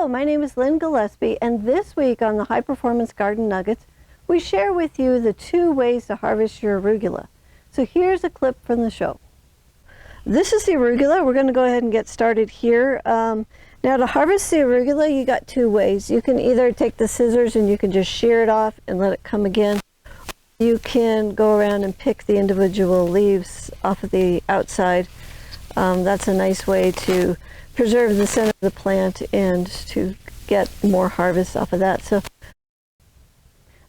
Hello, my name is Lynn Gillespie, and this week on the High Performance Garden Nuggets, we share with you the 2 ways to harvest your arugula. So here's a clip from the show. This is the arugula. We're going to go ahead and get started here. Now to harvest the arugula, you got 2 ways. You can either take the scissors and you can just shear it off and let it come again. You can go around and pick the individual leaves off of the outside. That's a nice way to preserve the center of the plant and to get more harvest off of that. So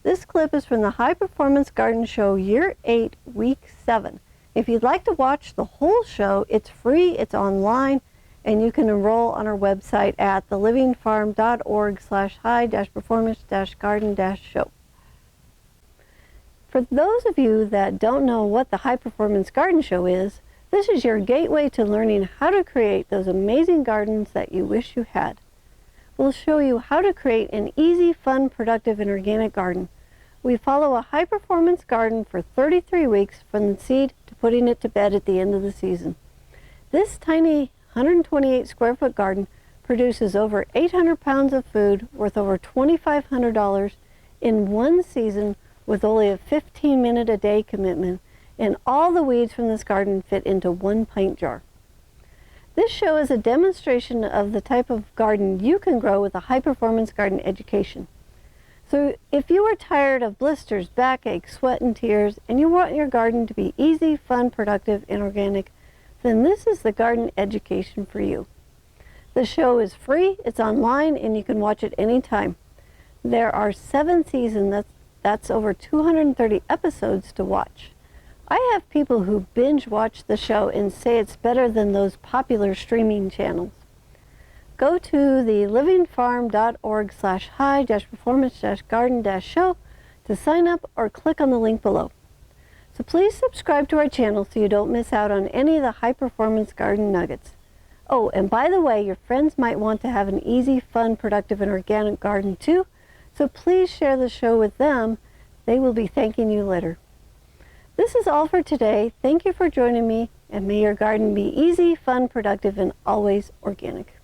this clip is from the High Performance Garden Show Year 8, Week 7. If you'd like to watch the whole show, it's free, it's online, and you can enroll on our website at thelivingfarm.org/high-performance-garden-show. For those of you that don't know what the High Performance Garden Show is, this is your gateway to learning how to create those amazing gardens that you wish you had. We'll show you how to create an easy, fun, productive, and organic garden. We follow a high-performance garden for 33 weeks from the seed to putting it to bed at the end of the season. This tiny 128 square foot garden produces over 800 pounds of food worth over $2,500 in one season with only a 15-minute a day commitment, and all the weeds from this garden fit into 1 pint jar. This show is a demonstration of the type of garden you can grow with a high-performance garden education. So if you are tired of blisters, backache, sweat, and tears, and you want your garden to be easy, fun, productive, and organic, then this is the garden education for you. The show is free, it's online, and you can watch it anytime. There are 7 seasons, that's over 230 episodes to watch. I have people who binge watch the show and say it's better than those popular streaming channels. Go to thelivingfarm.org/high-performance-garden-show to sign up or click on the link below. So please subscribe to our channel so you don't miss out on any of the High Performance Garden Nuggets. Oh, and by the way, your friends might want to have an easy, fun, productive, and organic garden too, so please share the show with them. They will be thanking you later. This is all for today. Thank you for joining me, and may your garden be easy, fun, productive, and always organic.